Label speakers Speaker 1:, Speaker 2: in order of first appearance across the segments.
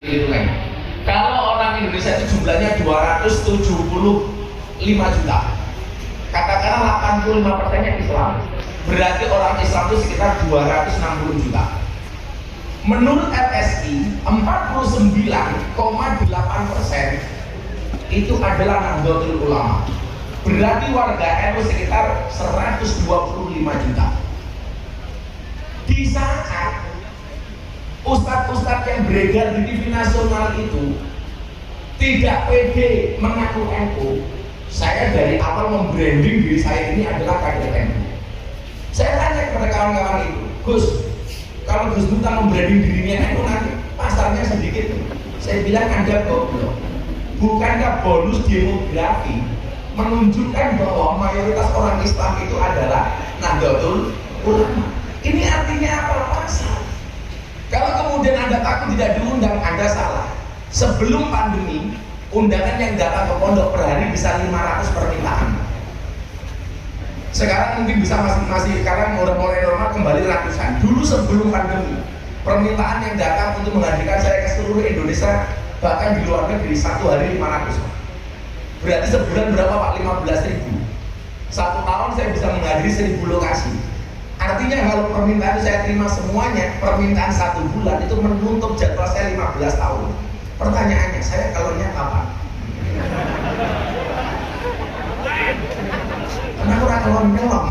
Speaker 1: Itu kan. Kalau orang Indonesia itu jumlahnya 275 juta, katakanlah 85%-nya Islam, berarti orang Islam itu sekitar 260 juta. Menurut LSI, 49,8% itu adalah Nahdlatul Ulama. Berarti warga NU sekitar 125 juta. Di saat ustadz-ustadz yang beredar di TV nasional itu tidak pede mengaku NU, saya dari awal membranding diri saya ini adalah kader NU. Saya tanya kepada kawan-kawan itu, Gus, kalau Gus Miftah membranding dirinya NU nanti pasarnya sedikit. Saya bilang Anda goblok. Bukankah bonus demografi menunjukkan bahwa mayoritas orang Islam itu adalah Nahdlatul Ulama? Ini artinya apa? Pasar. Kalau kemudian Anda takut tidak diundang, Anda salah. Sebelum pandemi, undangan yang datang ke pondok per hari bisa 500 permintaan. Sekarang mungkin bisa masih sekarang udah mulai normal kembali ratusan. Dulu sebelum pandemi, permintaan yang datang untuk menghadirkan saya ke seluruh Indonesia, bahkan di luar negeri, satu hari 500. Berarti sebulan berapa Pak? 15.000. Satu tahun saya bisa menghadiri 1.000 lokasi. Artinya kalau permintaan saya terima semuanya, permintaan satu bulan itu menutup jadwal saya 15 tahun. Pertanyaannya, saya kalornya kapan? Karena aku kalor nyelok.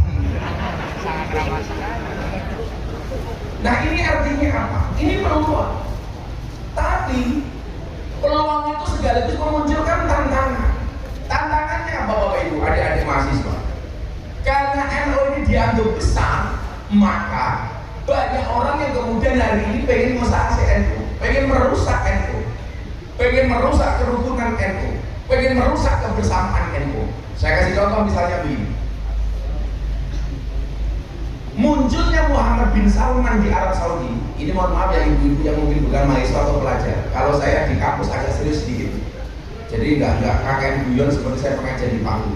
Speaker 1: Nah ini artinya apa? Ini peluang. Tapi peluang itu sekaligus memunculkan tantangan. Tantangannya apa Bapak Ibu, adik-adik mahasiswa? Karena NU ini dianggap besar, maka banyak orang yang kemudian hari ini pengen mensangsi NU, pengen merusak NU, pengen merusak kerukunan NU, pengen merusak kebersamaan NU. Saya kasih contoh misalnya begini. Munculnya Muhammad bin Salman di Arab Saudi, ini mohon maaf ya ibu-ibu yang mungkin bukan mahasiswa atau pelajar. Kalau saya di kampus agak serius sedikit, jadi nggak kakek guyon seperti saya pengajar di Palu,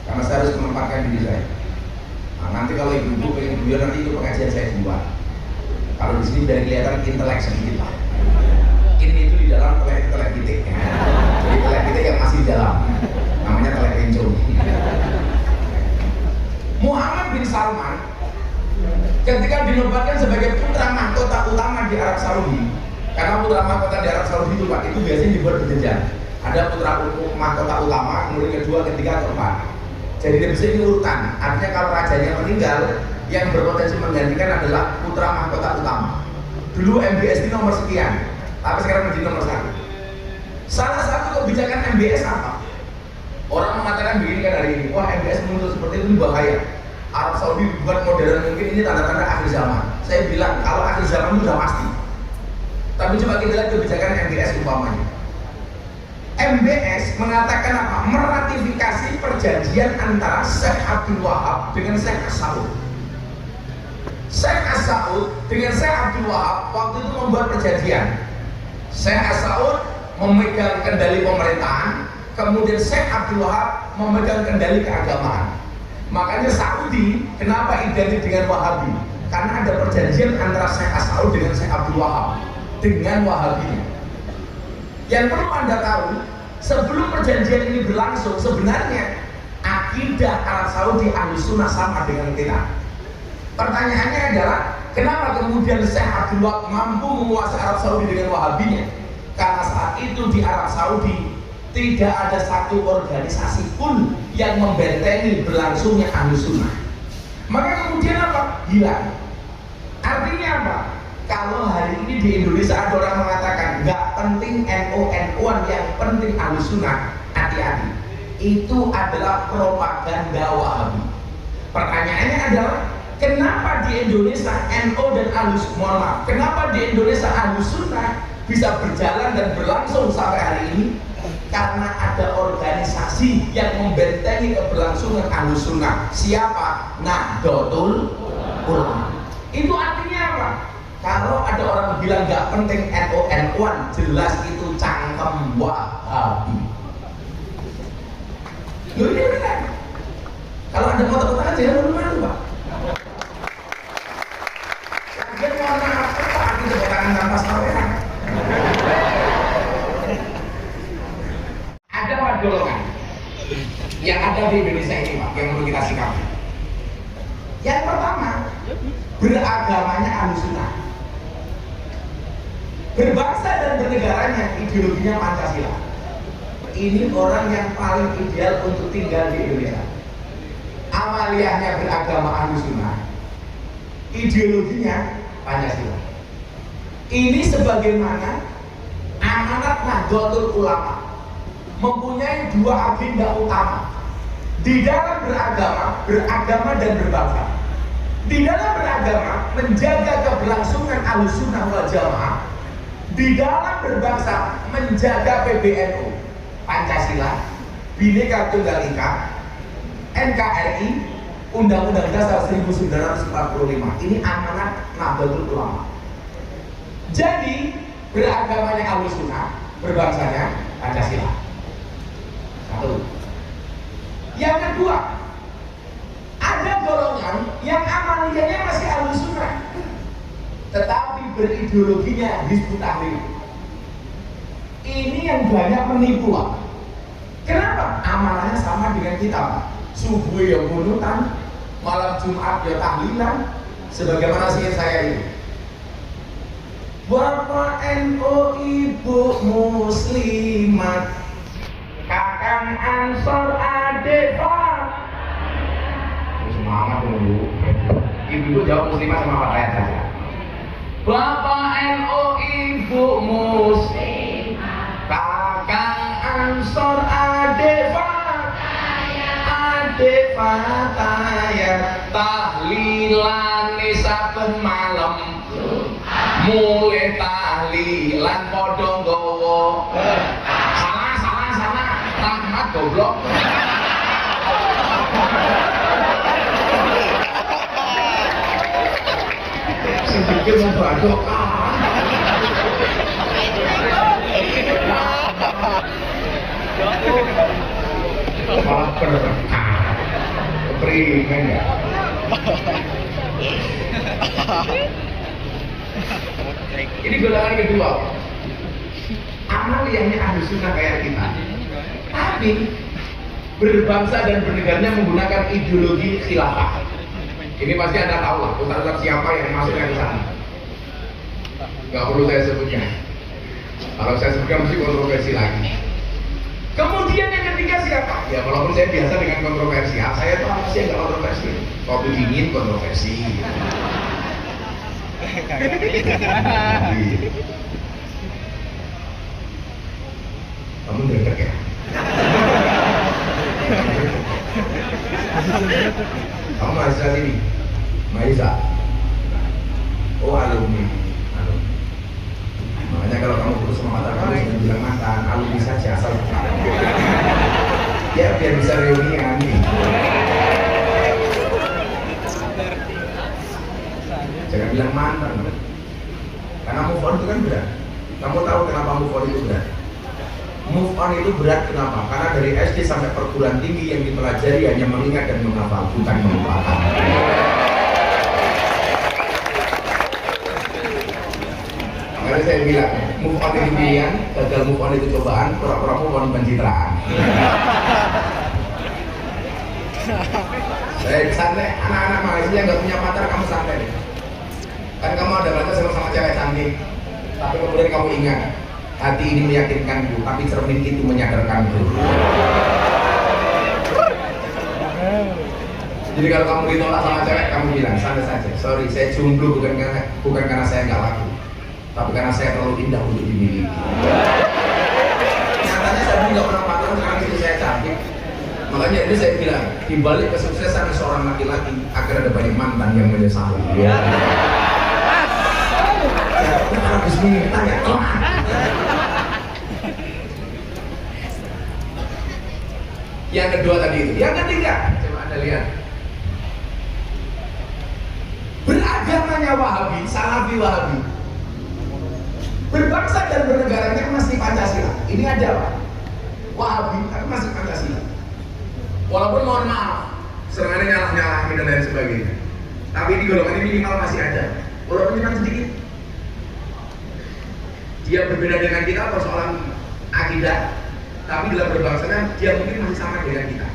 Speaker 1: karena saya harus menempatkan diri saya. Nah, nanti kalau ibu-ibu pengen guyon, nanti itu pengajian saya buat. Kalau di sini biar kelihatan intelek sedikit lah. Ini itu di dalam telek titik. Jadi telek titik yang masih di dalam, namanya telek kencung. Muhammad bin Salman ketika dinobatkan sebagai putra mahkota utama di Arab Saudi, karena putra mahkota di Arab Saudi itu Pak, itu biasanya dibuat berjenjang. Ada putra mahkota utama, kemudian kedua, ketiga, keempat. Jadi dia bisa ini urutan. Artinya kalau rajanya meninggal, yang berpotensi menggantikan adalah putra mahkota utama. Dulu MBS ini nomor sekian, tapi sekarang menjadi nomor 1. Salah satu kebijakan MBS apa? Orang mengatakan begini kan hari ini, wah MBS muncul seperti itu bahaya. Arab Saudi dibuat modern, mungkin ini tanda-tanda akhir zaman. Saya bilang kalau akhir zaman itu sudah pasti. Tapi coba kita lihat kebijakan MBS umpamanya. MBS mengatakan apa? Meratifikasi perjanjian antara Syekh Abdul Wahab dengan Syekh As-Saud. Syekh As-Saud dengan Syekh Abdul Wahab waktu itu membuat perjanjian. Syekh As-Saud memegang kendali pemerintahan, kemudian Syekh Abdul Wahab memegang kendali keagamaan. Makanya Saudi kenapa identik dengan Wahabi? Karena ada perjanjian antara Syekh As-Saud dengan Syekh Abdul Wahab dengan Wahabi. Yang perlu Anda tahu, sebelum perjanjian ini berlangsung, sebenarnya akidah Arab Saudi Ahlussunnah sama dengan kita. Pertanyaannya adalah, kenapa kemudian Syekh Abdul Wahab mampu menguasai Arab Saudi dengan Wahabinya? Karena saat itu di Arab Saudi tidak ada satu organisasi pun yang membentengi berlangsungnya Ahlussunnah. Maka kemudian apa? Hilang. Artinya apa? Kalau hari ini di Indonesia ada orang mengatakan nggak penting NU-NU-an, yang penting Ahlussunnah, hati-hati. Itu adalah propaganda Wahabi. Pertanyaannya adalah, kenapa di Indonesia NU dan Ahlussunnah, kenapa di Indonesia Ahlussunnah bisa berjalan dan berlangsung sampai hari ini? Karena ada organisasi yang membentengi keberlangsungan Ahlussunnah. Siapa? Nahdlatul Ulama. Itu artinya apa? Kalau ada orang bilang nggak penting NU-NU-an, jelas itu cangkem Wahabi. Loh ini benar. Kalau ada mau tepuk tangan, jangan malu-malu Pak. Lagian mohon maaf Pak, itu tepuk tangan tanpa saweran. ada di Indonesia ini Pak yang perlu kita sikapi. Yang pertama, beragamanya Ahlussunnah, berbangsa dan bernegaranya ideologinya Pancasila. Ini orang yang paling ideal untuk tinggal di Indonesia. Amaliyahnya beragama Ahlussunnah, ideologinya Pancasila. Ini sebagaimana amanat Nahdlatul Ulama mempunyai dua agenda utama di dalam beragama dan berbangsa. Di dalam beragama menjaga keberlangsungan Ahlussunnah wal Jamaah, di dalam berbangsa menjaga PBNU, Pancasila, Bhinneka Tunggal Ika, NKRI, Undang-Undang Dasar 1945. Ini amanat Nahdlatul Ulama. Jadi beragamanya Ahlussunnah, berbangsanya Pancasila. Satu. Yang kedua, ada golongan yang amaliyahnya masih Ahlussunnah, tetapi berideologinya Hizbut Tahrir. Ini yang banyak menipu Pak. Kenapa? Amalahnya sama dengan kita Pak. Subuh ya kunutan, malam Jumat ya tahlilan, sebagaimana sihir saya ini. Bapak NU, Ibu Muslimat, Kakang Ansor, Adik Pak. Semangat dulu. Ibu jawab Muslimat sama Pak ayat saja. Bapak NU, Ibu Muslimat, Kakang Ansor, Adik Pak. Adik Fataya, tahlilan saben malam, mulai tahlilan padha nggawa. Salah rahmat goblok. Sedikit membadok malah berkah keperingan ya. Ini golongan kedua, amaliyahnya Ahlussunnah kayak kita, tapi berbangsa dan bernegaranya menggunakan ideologi khilafah. Ini pasti Anda tahu lah, ustaz-ustaz siapa yang masuknya ke sana. Gak perlu saya sebutnya. Kalau saya sebutkan mesti kontroversi lagi. Kemudian yang ketiga siapa? Ya walaupun saya biasa dengan kontroversi, saya tuh apa sih yang gak kontroversi? Kopi dingin kontroversi. Kamu denger ya? Kamu mahasiswa sini? Mahasiswa? Oh alumni. Makanya kalau kamu putus sama mantan kamu jangan bilang mantan, alumni saja asal. Ya biar bisa reunian nih. Jangan bilang mantan, karena move on itu kan berat. Kamu tahu kenapa move on itu berat? Move on itu berat kenapa? Karena dari SD sampai perguruan tinggi yang dipelajari hanya mengingat dan menghafal, bukan melupakan. Makanya saya bilang, move on itu pilihan, gagal move on itu cobaan, pura-pura move on pencitraan. Saya santai, anak-anak mahasiswa yang nggak punya pacar, kamu santai deh. Kan kamu ada baca sama cewek cantik, tapi kemudian kamu ingat, hati ini meyakinkanku, tapi cermin itu menyadarkanku. Jadi kalau kamu ditolak sama cewek, kamu bilang santai saja, sorry saya jomblo bukan karena saya nggak laku, tapi karena saya terlalu indah untuk dimiliki. Nyatanya saya nggak pernah pacaran karena istri saya cantik. Makanya ini saya bilang, dibalik kesuksesan seorang laki-laki agar ada banyak mantan yang menyesal. Habis ini tanya yang kedua tadi itu. Yang ketiga, coba Anda lihat, beragamanya Wahabi, Salafi Wahabi, berbangsa dan bernegaranya masih Pancasila. Ini ada Pak, Wahabi tapi masih Pancasila. Walaupun mohon maaf, serangannya nyalah-nyalahin dan lain sebagainya, tapi di golongan ini minimal masih ada, walaupun cuma sedikit. Dia berbeda dengan kita persoalan akidah, tapi dalam berbangsanya dia mungkin masih sama dengan kita.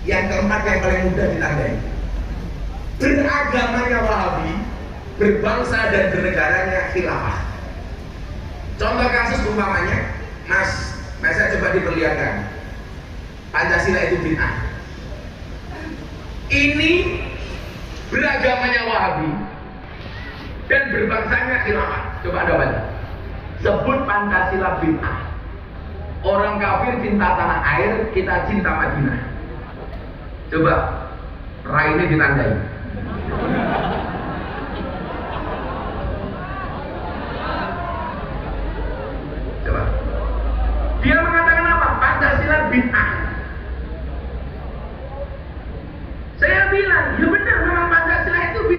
Speaker 1: Yang keempat yang paling mudah ditandai. Beragamanya Wahabi, berbangsa dan bernegaranya khilafah. Contoh kasus umpamanya, Mas saya coba diperlihatkan. Pancasila itu bid'ah. Ini beragamanya Wahabi dan berbangsanya khilafah. Coba Anda baca. Sebut Pancasila bid'ah. Orang kafir cinta tanah air, kita cinta Madinah. Coba Rai ini ditandai.